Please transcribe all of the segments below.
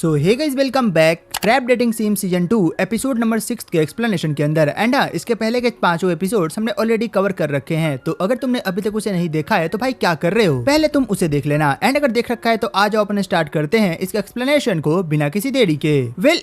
सो hey guys, welcome back crap dating sim season 2 episode number 6 के explanation के अंदर। And इसके पहले के 5 एपिसोड्स हमने ऑलरेडी कवर कर रखे हैं, तो अगर तुमने अभी तक उसे नहीं देखा है तो भाई क्या कर रहे हो, पहले तुम उसे देख लेना। एंड अगर देख रखा है तो आ जाओ अपन स्टार्ट करते हैं इसके एक्सप्लेनेशन को बिना किसी देरी के।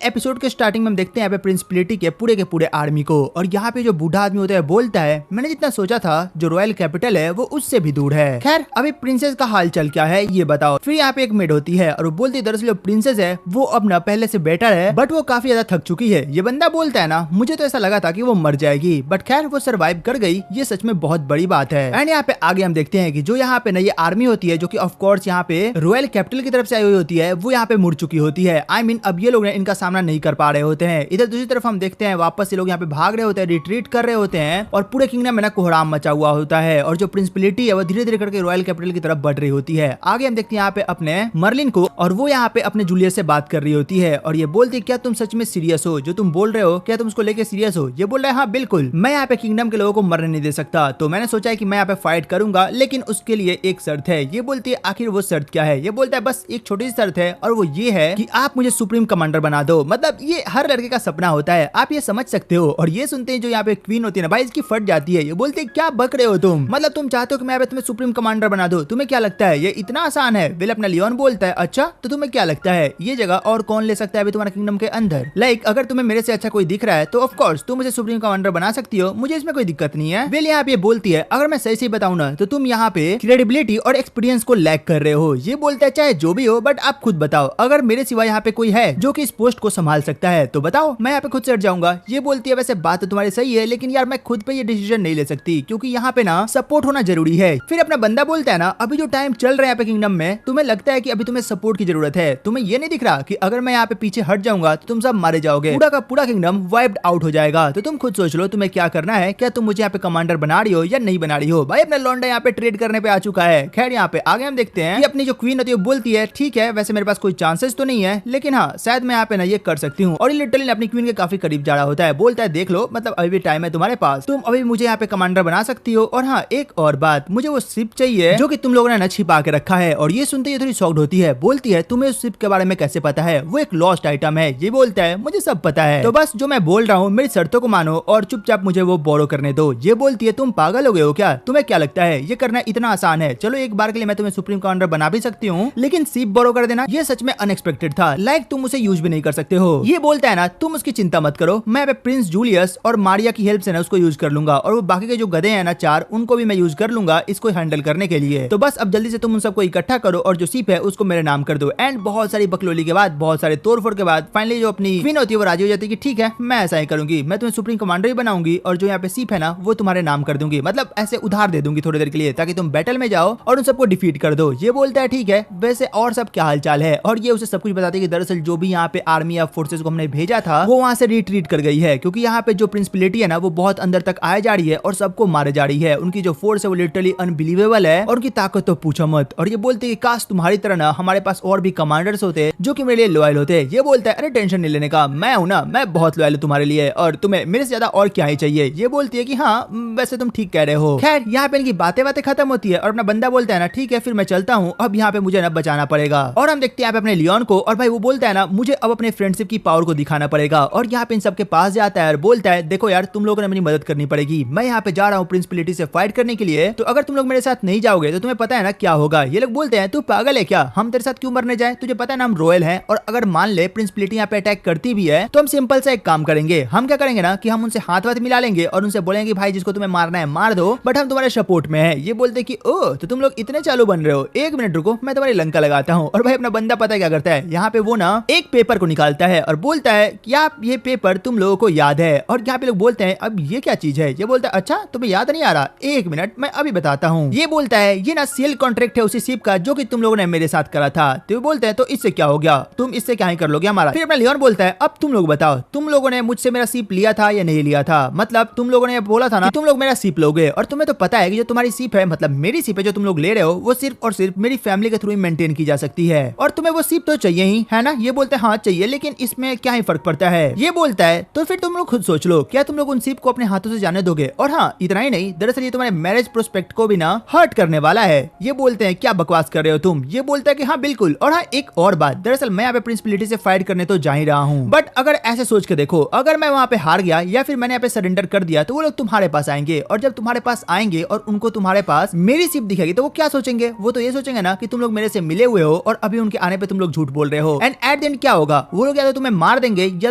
एपिसोड के स्टार्टिंग में हम देखते हैं यहाँ पे प्रिंसिपलिटी के पूरे आर्मी को, और यहाँ पे जो बूढ़ा आदमी होता है बोलता है मैंने जितना सोचा था जो रॉयल कैपिटल है वो उससे भी दूर है। खैर अभी प्रिंसेस का हाल चाल क्या है ये बताओ। फिर यहाँ पे एक मेड होती है और वो बोलती है दरअसल जो प्रिंसेस है वो अब ना पहले से बेटर है, बट वो काफी ज्यादा थक चुकी है। ये बंदा बोलता है ना मुझे तो ऐसा लगा था कि वो मर जाएगी, बट खैर वो सरवाइव कर गई, ये सच में बहुत बड़ी बात है। एंड यहाँ पे आगे हम देखते हैं कि जो यहाँ पे ना ये आर्मी होती है जो कि ऑफ कोर्स यहाँ पे रॉयल कैपिटल की तरफ से आई हुई होती है, वो यहाँ पे मुड़ चुकी होती है। आई मीन अब ये लोग इनका सामना नहीं कर पा रहे होते हैं। इधर दूसरी तरफ हम देखते हैं वापस ये लोग यहाँ पे भाग रहे होते हैं, रिट्रीट कर रहे होते हैं, और पूरे किंगडम में ना कोहराम मचा हुआ होता है, और जो प्रिंसिपलिटी है वो धीरे धीरे करके रॉयल कैपिटल की तरफ बढ़ रही होती है। आगे हम देखते हैं यहाँ पे अपने मर्लिन को, और वो यहाँ पे अपने जूलियस से बात कर रही होती है, और ये बोलती है क्या तुम सच में सीरियस हो, जो तुम बोल रहे हो क्या तुम उसको लेके सीरियस हो। ये बोल रहा है हाँ बिल्कुल, मैं यहाँ पे किंगडम के लोगों को मरने नहीं दे सकता, तो मैंने सोचा है कि मैं यहाँ पे फाइट करूंगा, लेकिन उसके लिए एक शर्त है। ये बोलती है आखिर वो शर्त क्या है। ये बोलता है बस एक छोटी सी शर्त है, और वो ये है कि आप मुझे सुप्रीम कमांडर बना दो। मतलब ये हर लड़के का सपना होता है, आप ये समझ सकते हो। और ये सुनते हैं जो यहाँ पे क्वीन होती है ना भाई इसकी फट जाती है। ये बोलते है क्या बक रहे हो तुम, मतलब तुम चाहते हो कि मैं तुम्हें सुप्रीम कमांडर बना दो, तुम्हें क्या लगता है ये इतना आसान है। विल अपना लियोन बोलता है अच्छा तो तुम्हें क्या लगता है ये जगह और कौन ले सकता है अभी तुम्हारे किंगडम के अंदर। लाइक अगर तुम्हें मेरे से अच्छा कोई दिख रहा है तो ऑफ कोर्स तुम मुझे सुप्रीम कमांडर बना सकती हो, मुझे इसमें कोई दिक्कत नहीं है। विल यहाँ पे बोलती है अगर मैं सही बताऊं ना तो तुम यहाँ पे क्रेडिबिलिटी और एक्सपीरियंस को लैक कर रहे हो। ये बोलता है चाहे जो भी हो बट आप खुद बताओ, अगर मेरे सिवा यहाँ पे कोई है जो कि इस पोस्ट को संभाल सकता है तो बताओ, मैं यहाँ पे खुद से हट जाऊंगा। ये बोलती है वैसे बात तो तुम्हारी सही है, लेकिन यार मैं खुद पे ये डिसीजन नहीं ले सकती क्योंकि यहाँ पे ना सपोर्ट होना जरूरी है। फिर अपना बंदा बोलता है ना अभी जो टाइम चल रहा है यहाँ पे किंगडम में, तुम्हें लगता है कि अभी तुम्हें सपोर्ट की जरूरत है, तुम्हें ये नहीं दिख रहा कि अगर मैं यहाँ पे पीछे हट जाऊंगा तो तुम सब मारे जाओगे, पूरा का पूरा किंगडम वाइप्ड आउट हो जाएगा। तो तुम खुद सोच लो तुम्हें क्या करना है, क्या तुम मुझे यहाँ पे कमांडर बना रही हो या नहीं बना रही हो। भाई अपना लौंडा यहाँ पे ट्रेड करने पे आ चुका है। खैर यहाँ पे आगे हम देखते हैं कि अपनी जो क्वीन होती है बोलती है ठीक है वैसे मेरे पास कोई चांसेस तो नहीं है, लेकिन हाँ शायद मैं यहाँ पे ना ये कर सकती हूँ। और लिटरली अपनी क्वीन के काफी करीब जा रहा होता है, बोलता है देख लो मतलब अभी भी टाइम है तुम्हारे पास, तुम अभी मुझे यहाँ पे कमांडर बना सकती हो। और हाँ एक और बात, मुझे वो शिप चाहिए जो कि तुम लोगों ने ना छिपा के रखा है। और ये सुनते ही थोड़ी शॉक्ड होती है, बोलती है तुम्हें उस शिप के बारे में कैसे पता है, वो एक लॉस्ट आइटम है। ये बोलता है मुझे सब पता है, तो बस जो मैं बोल रहा हूँ मेरी शर्तों को मानो और चुपचाप मुझे वो बोरो करने दो। ये बोलती है तुम पागल हो गए हो क्या, तुम्हें क्या लगता है ये करना इतना आसान है। चलो एक बार के लिए मैं तुम्हें सुप्रीम कमांडर बना भी सकती हूँ, लेकिन शिप बोरो कर देना ये सच में अनएक्सपेक्टेड था। लाइक तुम उसे यूज भी नहीं कर सकते हो। ये बोलता है ना तुम उसकी चिंता मत करो, मैं प्रिंस जूलियस और मारिया की हेल्प से ना उसको यूज कर लूंगा, और वो बाकी के जो गधे हैं ना 4 उनको भी मैं यूज कर लूंगा इसको हैंडल करने के लिए। तो बस अब जल्दी से तुम उन सबको इकट्ठा करो और जो शिप है उसको मेरे नाम कर दो। एंड बहुत सारी बकलोली के बाद, बहुत सारे तोड़फोड़ के बाद फाइनली जो अपनी क्वीन होती है वो राजी हो जाती है कि ठीक है मैं ऐसा ही करूंगी, मैं तुम्हें सुप्रीम कमांडर ही बनाऊंगी, और जो यहाँ पे शिप है ना वो तुम्हारे नाम कर दूंगी, मतलब ऐसे उधार दे दूंगी थोड़ी देर के लिए ताकि तुम बैटल में जाओ और उन सबको डिफीट कर दो। ये बोलता है ठीक है वैसे और सब क्या हालचाल है, और ये उसे सब कुछ बताती है कि दरअसल जो भी यहाँ पे आर्मी या फोर्सेस को हमने भेजा था वो वहां से रिट्रीट कर गई है, क्योंकि यहाँ पे जो प्रिंसिपलिटी है ना वो बहुत अंदर तक आए जा रही है और सबको मारे जा रही है। उनकी जो फोर्स है वो लिटरली अनबिलीवेबल है, और उनकी ताकत तो पूछो मत। और ये बोलते हैं काश तुम्हारी तरह ना हमारे पास और भी कमांडर्स होते जो कि मेरे लिए लॉयल होते। ये बोलता है अरे टेंशन नहीं लेने का, मैं हूं ना, मैं बहुत लॉयल हूं तुम्हारे लिए, और तुम्हें मेरे से ज्यादा और क्या ही चाहिए। ये बोलती है कि हाँ वैसे तुम ठीक कह रहे हो। खैर यहाँ पे इनकी बातें खत्म होती है, और अपना बंदा बोलता है ना ठीक है फिर मैं चलता हूँ, अब यहाँ पे मुझे ना बचाना पड़ेगा। और हम देखते हैं अपने लियोन को, और भाई वो बोलता है ना मुझे अब अपने फ्रेंडशिप की पावर को दिखाना पड़ेगा। और यहाँ पे इन सबके पास जाता है और बोलता है देखो यार तुम लोगों ने मेरी मदद करनी पड़ेगी, मैं यहाँ पे जा रहा हूँ प्रिंसिपलिटी से फाइट करने के लिए, तो अगर तुम लोग मेरे साथ नहीं जाओगे तो तुम्हें पता है ना क्या होगा। ये लोग बोलते हैं तू पागल है क्या, हम तेरे साथ क्यों मरने जाए, तुझे पता है ना हम रॉयल हैं, और अगर मान ले प्रिंसिपलिटी यहाँ पे अटैक करती भी है तो हम सिंपल सा एक काम करेंगे, हम क्या करेंगे ना कि हम उनसे हाथ मिला लेंगे और उनसे बोलेंगे भाई जिसको तुम्हें मारना है मार दो, बट हम तुम्हारे सपोर्ट में है। ये बोलते कि ओ तो तुम लोग इतने चालू बन रहे हो, एक मिनट रुको मैं तुम्हारी लंका लगाता हूँ। और भाई अपना बंदा पता है क्या करता है, यहाँ पे वो ना एक पेपर को निकालता है और बोलता है क्या ये पेपर तुम लोगों को याद है। और यहाँ पे लोग बोलते हैं अब ये क्या चीज है। ये बोलता है अच्छा तुम्हें याद नहीं आ रहा, एक मिनट मैं अभी बताता हूँ। ये बोलता है ये ना सेल कॉन्ट्रैक्ट है उसी शिप का जो कि तुम लोगों ने मेरे साथ करा था। तो ये बोलते हैं तो इससे क्या हो गया, तुम इससे क्या ही कर लोगे हमारा। फिर अपना लियोन बोलता है अब तुम लोग बताओ, तुम लोगों ने मुझसे मेरा सीप लिया था या नहीं लिया था? मतलब तुम लोगों ने बोला था ना तुम लोग मेरा सीप लोगे, और तुम्हें तो पता है कि जो तुम्हारी सीप है मतलब मेरी सीप है जो तुम लोग ले रहे हो वो सिर्फ और सिर्फ मेरी फैमिली के थ्रू ही मेंटेन की जा सकती है, और तुम्हें वो सीप तो चाहिए ही है ना? ये बोलते हैं हाँ चाहिए, लेकिन इसमें क्या ही फर्क पड़ता है? ये बोलता है तो फिर तुम लोग खुद सोच लो, क्या तुम लोग उन सीप को अपने हाथों से जाने दोगे? और हाँ इतना ही नहीं, दरअसल ये तुम्हारे मैरिज प्रोस्पेक्ट को भी ना हर्ट करने वाला है। ये बोलते हैं क्या बकवास कर रहे हो तुम? ये बोलता है कि हाँ बिल्कुल, और हाँ एक और बात, दरअसल मैं यहाँ पे प्रिंसिपलिटी से फाइट करने तो जा ही रहा हूँ, बट अगर ऐसे सोच के देखो, अगर मैं वहाँ पे हार गया या फिर मैंने यहाँ पे सरेंडर कर दिया तो वो लोग तुम्हारे पास आएंगे, और जब तुम्हारे पास आएंगे और उनको तुम्हारे पास मेरी सीप दिखेगी तो वो क्या सोचेंगे? वो तो ये सोचेंगे ना कि तुम लोग मेरे से मिले हुए हो और अभी उनके आने पे तुम लोग झूठ बोल रहे हो, एंड एट द एंड क्या होगा? वो लोग या तो तुम्हें मार देंगे या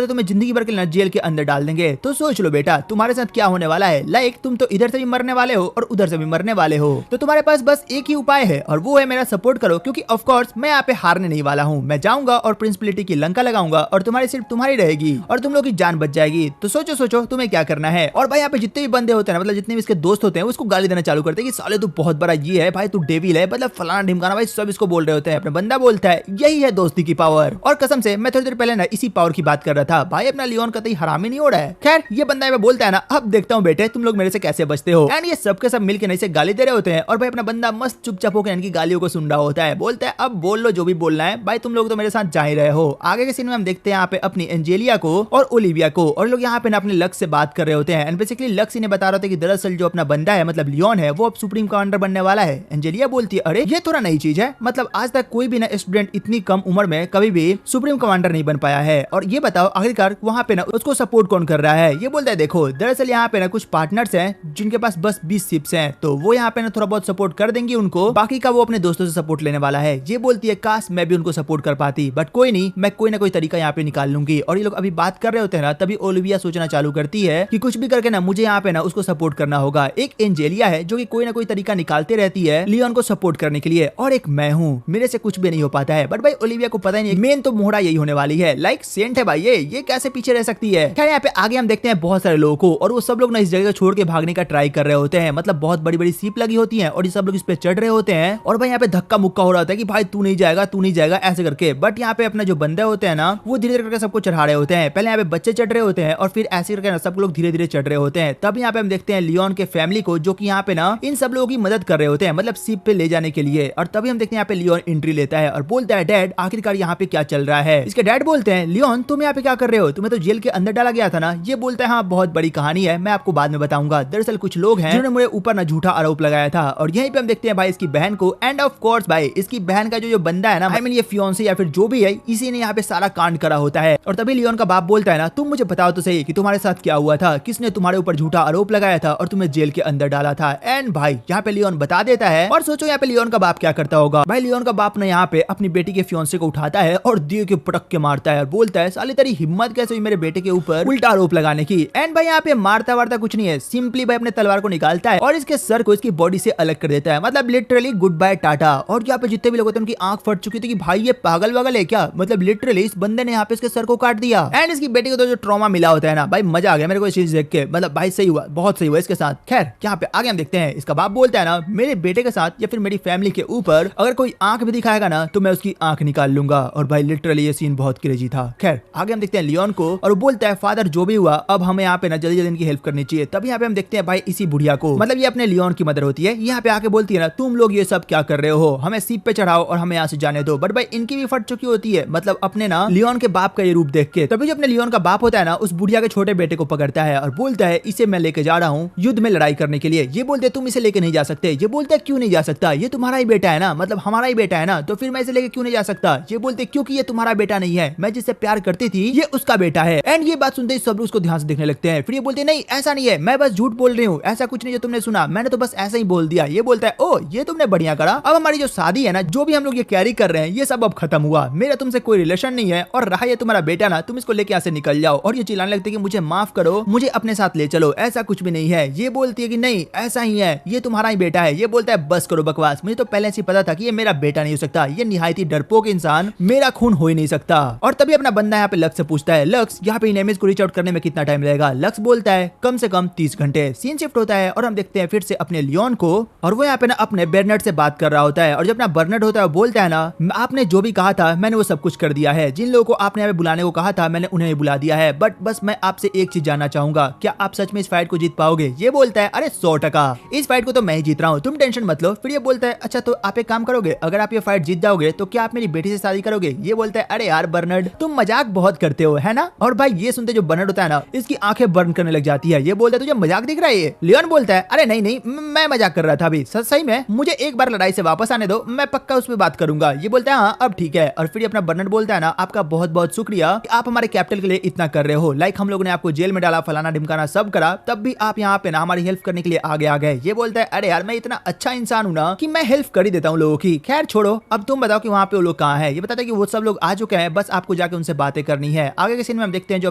तो तुम्हें जिंदगी भर के लिए जेल के अंदर डाल देंगे। तो सोच लो बेटा तुम्हारे साथ क्या होने वाला है। लाइक तुम तो इधर से भी मरने वाले हो और उधर से भी मरने वाले हो, तो तुम्हारे पास बस एक ही उपाय है और वो है मेरा सपोर्ट करो, क्योंकि ऑफ कोर्स मैं यहाँ पे हारने नहीं वाला हूँ। मैं जाऊंगा और प्रिंसिपलिटी की लंका लगाऊंगा और तुम्हारी सिर्फ तुम्हारी रहेगी और तुम लोग की जान बच जाएगी। तो सोचो सोचो तुम्हें क्या करना है। और भाई यहाँ पे जितने भी बंदे होते हैं, मतलब जितने भी इसके दोस्त होते हैं, उसको गाली देना चालू करते हैं कि साले तू बहुत बड़ा ये है भाई, तू डेविल है, मतलब फलाना ढिमकाना, भाई सब इसको बोल रहे होते हैं। अपना बंदा बोलता है यही है दोस्ती की पावर, और कसम से मैं थोड़ी देर पहले ना इसी पावर की बात कर रहा था। भाई अपना लियोन कतई हरामी नहीं हो रहा है। खैर ये बंदा बोलता है ना अब देखता हूँ बेटे तुम लोग मेरे से कैसे बचते हो, एंड ये सबके सब मिलकर नहीं से गाली दे रहे होते हैं, और भाई अपना बंदा मस्त चुपचाप होकर इनकी गालियों को सुन रहा होता है। बोलता है अब बोल लो जो भी बोलना है भाई, तुम लोग तो मेरे साथ जा ही रहे हो। आगे के सीन में हम देखते हैं यहाँ पे अपनी एंजेलिया को और ओलिविया को, और लोग यहाँ पे ना अपने लक्स से बात कर रहे होते हैं, एंड बेसिकली लक्स इन्हें बता रहे होते हैं कि दरअसल जो अपना बंदा है मतलब लियोन है वो अब सुप्रीम कमांडर बनने वाला है। एंजेलिया बोलती है अरे ये थोड़ा नई चीज है, मतलब आज तक कोई भी ना स्टूडेंट इतनी कम उम्र में कभी भी सुप्रीम कमांडर नहीं बन पाया है, और ये बताओ आखिरकार वहाँ पे ना उसको सपोर्ट कौन कर रहा है? ये बोलता है देखो दरअसल यहाँ पे ना कुछ पार्टनर्स हैं जिनके पास बस 20 शिप्स हैं, तो वो यहाँ पे ना थोड़ा बहुत सपोर्ट कर देंगे उनको, बाकी का वो अपने दोस्तों से सपोर्ट लेने वाला है। ये बोलती है काश मैं भी उनको सपोर्ट कर पाती, बट कोई नहीं, मैं कोई ना कोई तरीका यहाँ पे निकाल लूंगी। और ये लोग अभी बात कर रहे होते हैं ना, तभी ओलिविया सोचना चालू करती है कि कुछ भी करके ना मुझे यहाँ पे ना उसको सपोर्ट करना होगा। एक एंजेलिया है जो कि कोई ना कोई तरीका निकालते रहती है लियोन को सपोर्ट करने के लिए, और एक मैं हूँ, मेरे से कुछ भी नहीं हो पाता है। बट भाई ओलिविया को पता ही नहीं, मेन तो मोहरा यही होने वाली है। लाइक सेंट है भाई, ये कैसे पीछे रह सकती है? खैर यहाँ पे आगे हम देखते हैं बहुत सारे लोगों को, और वो सब लोग ना इस जगह को छोड़ के भागने का ट्राई कर रहे होते हैं। मतलब बहुत बड़ी बड़ी सीप लगी होती है और ये सब लोग इस पे चढ़ रहे होते हैं, और भाई यहाँ पे धक्का मुक्का हो रहा होता है कि भाई तू नहीं जाएगा तू नहीं जाएगा ऐसे करके। बट यहाँ पे अपना जो बंदे होते हैं ना वो धीरे धीरे करके सबको चढ़ा रहे होते हैं। पहले यहाँ पे बच्चे चढ़ रहे होते हैं और फिर ऐसे करके ना सब लोग धीरे धीरे चढ़ रहे होते हैं। तब यहाँ पे हम देखते हैं लियोन के फैमिली को जो कि यहाँ पे ना इन सब लोगों की मदद कर रहे होते हैं, मतलब सीप पे ले जाने के लिए। और तभी हम देखते हैं यहाँ पे लियोन एंट्री लेता है और बोलता है डैड आखिरकार यहाँ पे क्या चल रहा है? इसके डैड बोलते हैं लियोन तुम यहाँ पे क्या कर रहे हो? तुम्हें तो जेल के अंदर डाला गया था ना। ये बोलता है हाँ बहुत बड़ी कहानी है, मैं आपको बाद में बताऊंगा। दरअसल कुछ लोग हैं जिन्होंने मुझे ऊपर ना झूठा आरोप लगाया था। और यहीं पे हम देखते हैं भाई इसकी बहन को, एंड ऑफ कोर्स भाई इसकी बहन का जो बंदा है ना, आई मीन ये फियोंसे या फिर जो भी है, इसी ने यहाँ पे सारा कांड करा होता है। और तभी लियोन का बाप बोलता है ना तुम मुझे बताओ तो सही कि तुम्हारे साथ क्या हुआ था, किसने तुम्हारे ऊपर झूठा आरोप लगाया था और तुम्हें जेल के अंदर डाला था। एंड भाई यहाँ पे लियोन बता देता है, और सोचो यहाँ पे लियोन का बाप क्या करता होगा। भाई लियोन का बाप ने यहाँ पे अपनी बेटी के फियोंसे को उठाता है और दिए के पटक के मारता है और बोलता है साली तेरी हिम्मत कैसे हुई मेरे बेटे के ऊपर उल्टा आरोप लगाने की। एंड भाई यहाँ पे मारता वारता कुछ नहीं है, सिंपली भाई अपने तलवार को निकालता है और इसके सर को इसकी बॉडी से अलग कर देता है, मतलब लिटरली गुड बाय टाटा। और यहाँ पे जितने भी लोग होते हैं उनकी आंख फट चुकी थी कि भाई ये पागल वागल है क्या, मतलब लिटरली इस बंदे ने यहाँ पे इसके सर को काट दिया। एंड इसकी बेटी को तो जो ट्रॉमा मिला होता है ना भाई, मजा आ गया मेरे को इस चीज देख के, मतलब भाई सही हुआ, बहुत सही हुआ इसके साथ। खैर यहाँ पे आगे हम देखते हैं इसका बाप बोलता है ना मेरे बेटे के साथ या फिर मेरी फैमिली के ऊपर अगर कोई आंख भी दिखाएगा ना तो मैं उसकी आंख निकाल लूंगा। और भाई लिटरली ये सीन बहुत क्रेजी था। खैर आगे हम देखते हैं लियोन को, और वो बोलता है फादर जो भी हुआ अब हमें यहाँ पे ना जल्दी जल्दी इनकी हेल्प करनी चाहिए। तभी यहाँ पे हम देखते हैं भाई इसी बुढ़िया को, मतलब ये अपने लियोन की मदर होती है, यहाँ पे आके बोलती है ना तुम लोग ये सब क्या कर रहे हो, हमें सीप पे चढ़ाओ और हमें यहाँ से जाने दो। बट भाई इनकी भी फट चुकी होती है, मतलब अपने ना लियोन के बाप का ये रूप देख के। तभी जो अपने लियोन का बाप होता है ना उस बुढ़िया के छोटे बेटे को पकड़ता है और बोलता है इसे मैं लेके जा रहा हूँ युद्ध में लड़ाई करने के लिए। ये बोलते तुम इसे लेके नहीं जा सकते। ये बोलता है क्यों नहीं जा सकता, ये तुम्हारा ही बेटा है ना, मतलब हमारा ही बेटा है ना, तो फिर मैं इसे लेके क्यों नहीं जा सकता। ये बोलते क्योंकि ये तुम्हारा बेटा नहीं है, मैं जिससे प्यार करती थी ये उसका बेटा है। एंड ये बात सुनते ही सब लोग उसको ध्यान से देखने लगते हैं। फिर ये बोलते नहीं ऐसा नहीं है, मैं बस झूठ बोल रही हूँ, ऐसा कुछ नहीं जो तुमने सुना, मैंने तो बस ऐसा ही बोल दिया। ये बोलता है ओ ये तुमने बढ़िया करा, अब हमारी जो शादी है ना, जो भी हम लोग ये कैरी कर रहे हैं ये सब अब खत्म हुआ, मेरा तुमसे कोई रिलेशन नहीं है, और रहा ये तुम्हारा बेटा ना, तुम इसको लेके यहाँ से निकल जाओ। और ये चिल्लाने लगते कि मुझे माफ करो, मुझे अपने साथ ले चलो, ऐसा कुछ भी नहीं है। ये बोलती है कि नहीं ऐसा ही है, ये तुम्हारा ही बेटा है। ये बोलता है बस करो बकवास, मुझे तो पहले से पता था कि ये मेरा बेटा नहीं हो सकता, ये निहायती डरपोक इंसान, मेरा खून हो ही नहीं सकता। और तभी अपना बंदा यहाँ पे लक्स से पूछता है लक्स यहाँ पे इन इमेज को रीच आउट करने में कितना टाइम लगेगा। लक्स बोलता है कम से कम 30 घंटे। सीन शिफ्ट होता है और हम देखते हैं फिर से अपने लियोन को, और वो यहाँ पे ना अपने बर्नर्ड से बात कर रहा होता है। और जब अपना बर्नर्ड होता है वो बोलता है ना आपने जो भी कहा था मैंने वो सब कुछ कर दिया है, जिन लोगों को आपने यहाँ पे बुलाने को कहा था मैंने उन्हें बुला दिया है, बट बस मैं आपसे एक चीज जानना चाहूंगा, क्या आप सच में इस फाइट को जीत पाओगे? ये बोलता है अरे 100% इस फाइट को तो मैं ही जीत रहा हूँ, तुम टेंशन मत लो। फिर ये बोलता है अच्छा तो आप एक काम करोगे, अगर आप ये फाइट जीत जाओगे तो क्या आप मेरी बेटी से शादी करोगे? ये बोलता है अरे यार बर्नर्ड तुम मजाक बहुत करते हो है ना। और भाई ये सुनते जो बर्नर्ड होता है ना इसकी आंखें बर्न करने लग जाती है। ये बोलता है तुझे मजाक दिख रहा है ये? लियोन बोलता है अरे नहीं नहीं मैं मजाक कर रहा था अभी, सही में मुझे एक बार लड़ाई से वापस आने दो, मैं पक्का उस पर बात करूंगा। ये बोलता है हाँ अब ठीक है। और फिर अपना बर्नर्ड बोलता है ना आपका बहुत बहुत शुक्रिया कि आप हमारे कैपिटल के लिए इतना कर रहे हो, लाइक हम लोगों ने आपको जेल में डाला, फलाना ढिमकाना सब करा, तब भी आप यहाँ पे ना हमारी हेल्प करने के लिए आगे आ गए। ये बोलता है अरे यार मैं इतना अच्छा इंसान हूँ ना कि मैं हेल्प कर ही देता हूँ लोगों की। खैर छोड़ो, अब तुम बताओ कि वहाँ पे वो लोग कहाँ है। ये बताते हैं कि वो सब लोग आ चुके हैं, बस आपको जाके उनसे बातें करनी है। आगे के सीन में हम देखते हैं जो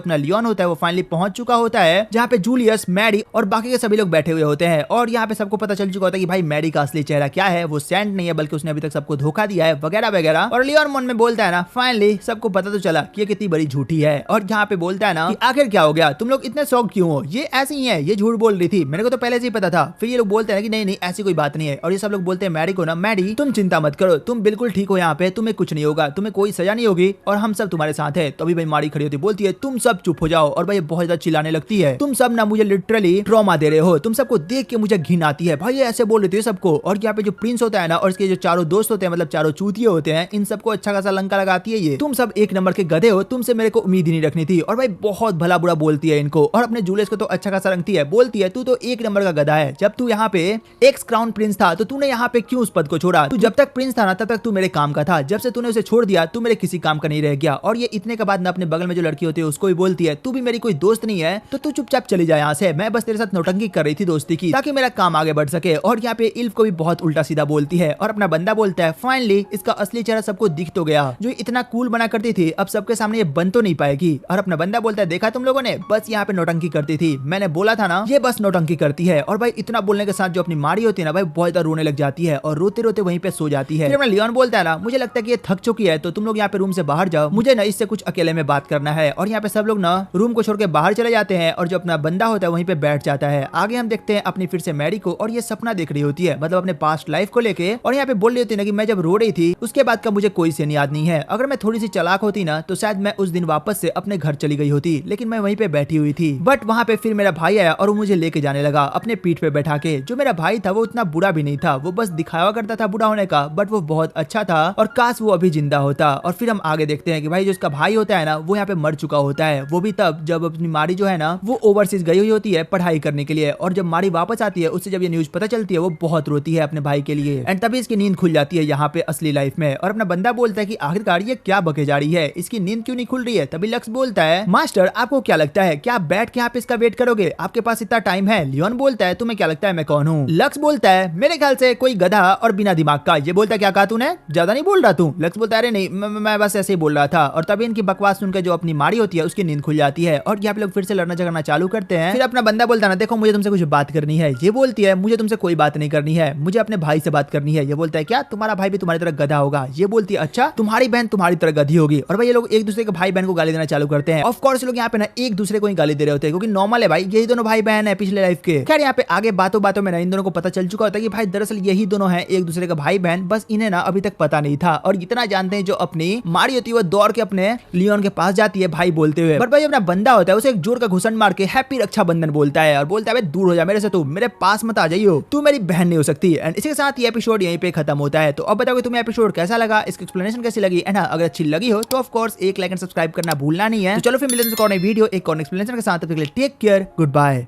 अपना लियोन होता है वो फाइनली पहुंच चुका होता है जहाँ पे जूलियस, मैडी और बाकी के सभी लोग बैठे हुए होते हैं। और यहाँ पे सबको पता चल चुका होता है कि भाई मैडी का असली चेहरा क्या है, वो सैंड नहीं है बल्कि उसने अभी तक सबको धोखा दिया है वगैरह वगैरह। और लियोन मन में बोलता है ना फाइनली सबको पता तो चला कि ये कितनी बड़ी झूठी है। और यहाँ पे बोलता है ना कि आखिर क्या हो गया, तुम लोग इतने शौक क्यों हो, ये ऐसी ही है, ये झूठ बोल रही थी, मेरे को तो पहले से ही पता था। फिर ये लोग बोलते हैं कि नहीं नहीं ऐसी कोई बात नहीं है। और ये सब लोग बोलते हैं मैडी को ना मैडी तुम चिंता मत करो, तुम बिल्कुल ठीक हो, यहाँ पे तुम्हें कुछ नहीं होगा, तुम्हें कोई सजा नहीं होगी और हम सब तुम्हारे साथ है। तो अभी भाई मारी खड़ी होती बोलती है तुम सब चुप हो जाओ। और भाई बहुत ज्यादा चिल्लाने लगती है तुम सब ना मुझे लिटरली ट्रॉमा दे रहे हो, तुम सबको देख के मुझे घिन आती है। भाई ये ऐसे बोल रही थी सबको। और यहाँ पे जो प्रिंस होता है ना और इसके जो चारों दोस्त होते हैं मतलब चारों चूतिए होते हैं, इन सबको अच्छा खासा लंका लगाती है ये, तुम सब एक नंबर के गधे हो, तुमसे मेरे को उम्मीद ही नहीं रखनी थी। और भाई बहुत भला बुरा बोलती है इनको। और अपने जूलियस को तो अच्छा खासा रंगती है, बोलती है तू तो एक नंबर का गधा है, जब तू यहाँ पे एक्स क्राउन प्रिंस था तो तूने यहाँ पे क्यों उस पद को छोड़ा, तू जब तक प्रिंस था ना तब तक तू मेरे काम का था, जब से तूने उसे छोड़ दिया तू मेरे किसी काम का नहीं रह गया। और ये इतने के बाद ना अपने बगल में जो लड़की होती है उसको भी बोलती है तू भी मेरी कोई दोस्त नहीं है तो तू चुपचाप चली जाए यहाँ से, मैं बस तेरे साथ नौटंकी कर रही थी दोस्ती की ताकि मेरा काम आगे बढ़ सके। और यहाँ पे इल्फ को भी बहुत उल्टा सीधा बोलती है। और अपना बंदा बोलता है फाइनली इसका असली चेहरा सबको दिख तो गया, जो इतना कूल बना करती थी अब सबके सामने ये बन तो नहीं पाएगी। और अपना बंदा बोलता है देखा तुम लोगों ने, बस यहाँ पे नौटंकी करती थी, मैंने बोला था ना ये बस नौटंकी करती है। और भाई इतना बोलने के साथ जो अपनी मारी होती है ना भाई बहुत ज्यादा रोने लग जाती है और रोते रोते वहीं पे सो जाती है। फिर अपना लियोन बोलता है ना मुझे लगता है कि ये थक चुकी है तो तुम लोग यहाँ पे रूम से बाहर जाओ, मुझे ना इससे कुछ अकेले में बात करना है। और यहाँ पे सब लोग ना रूम को छोड़ के बाहर चले जाते हैं और जो अपना बंदा होता है वहीं पे बैठ जाता है। आगे हम देखते हैं अपनी फिर से मैडी को और ये सपना देख रही होती है मतलब अपने पास्ट लाइफ को लेके। और यहाँ पे बोल रही होती है ना कि मैं जब रो रही थी उसके बाद का मुझे कोई सीन याद नहीं है, अगर मैं थोड़ी सी चालाक होती ना तो शायद मैं उस दिन वापस से अपने घर चली गई होती, लेकिन मैं वहीं पे बैठी हुई थी। बट वहाँ पे फिर मेरा भाई आया और वो मुझे लेके जाने लगा अपने पीठ पे बैठा के। जो मेरा भाई था वो उतना बुरा भी नहीं था, वो बस दिखावा करता था बुरा होने का, बट वो बहुत अच्छा था और काश वो अभी जिंदा होता। और फिर हम आगे देखते हैं कि भाई जो उसका भाई होता है ना वो यहाँ पे मर चुका होता है, वो भी तब जब अपनी मारी जो है ना वो ओवरसीज गई हुई होती है पढ़ाई करने के लिए। और जब मारी वापस आती है उससे जब ये न्यूज पता चलती है वो बहुत रोती है अपने भाई के लिए एंड तभी इसकी नींद खुल जाती है यहाँ पे असली लाइफ में। और अपना बंदा बोलता है कि आखिरकार ये क्या बके जा रही है, इसकी नींद क्यों नहीं खुल रही है। तभी लक्स बोलता है मास्टर आपको क्या लगता है क्या आप बैठ के यहाँ पे इसका वेट करोगे, आपके पास इतना टाइम है। लियोन बोलता है तुम्हें क्या लगता है मैं कौन हूँ। लक्स बोलता है मेरे ख्याल से कोई गधा और बिना दिमाग का। ये बोलता है क्या कहा तूने, ज्यादा नहीं बोल रहा तू। लक्स बोलता है अरे नहीं मैं बस ऐसे ही बोल रहा था। और तभी इनकी बकवास सुनकर जो अपनी मारी होती है उसकी नींद खुल जाती है और यहाँ पे लोग फिर से लड़ना झगड़ना चालू करते हैं। फिर अपना बंदा बोलता है ना देखो मुझे तुमसे कुछ बात करनी है। ये बोलती है मुझे तुमसे कोई बात नहीं करनी है, मुझे अपने भाई से बात करनी है। ये बोलता है क्या तुम्हारा भाई भी तुम्हारी तरह गधा होगा। ये बोलती है अच्छा तुम्हारी बहन तुम्हारी तरह गधी होगी। और भाई ये लोग एक दूसरे के भाई बहन को गाली देना चालू करते हैं। ऑफ कोर्स लोग यहाँ पे ना एक दूसरे को ही गाली दे रहे होते हैं क्योंकि नॉर्मल है भाई, यही दोनों भाई बहन है पिछले लाइफ के। खैर यहाँ पे आगे बातों बातों में ना इन दोनों को पता चल चुका होता है कि भाई दरअसल यही दोनों हैं एक दूसरे का भाई बहन, बस इन्हें ना अभी तक पता नहीं था। और इतना जानते हैं जो अपनी मारी होती है वो दौड़ के अपने लियोन के पास जाती है भाई बोलते हुए। बट भाई अपना बंदा होता है उसे एक जोर का घुसन मार के हैप्पी रक्षाबंधन बोलता है और बोलता है दूर हो जा मेरे से, तू मेरे पास मत आ जाइयो, तू मेरी बहन नहीं हो सकती। एंड इसके साथ ये एपिसोड यहीं पे खत्म होता है। तो अब बताओ तुम्हें एपिसोड कैसा लगा, इसकी एक्सप्लेनेशन कैसी लगी एंड अगर अच्छी लगी हो तो ऑफ कोर्स एक लाइक एंड सब्सक्राइब करना भूलना नहीं है। तो चलो फिर मिलते हैं एक और नई वीडियो एक और एक्सप्लेनेशन के साथ, टेक केयर, गुड बाय।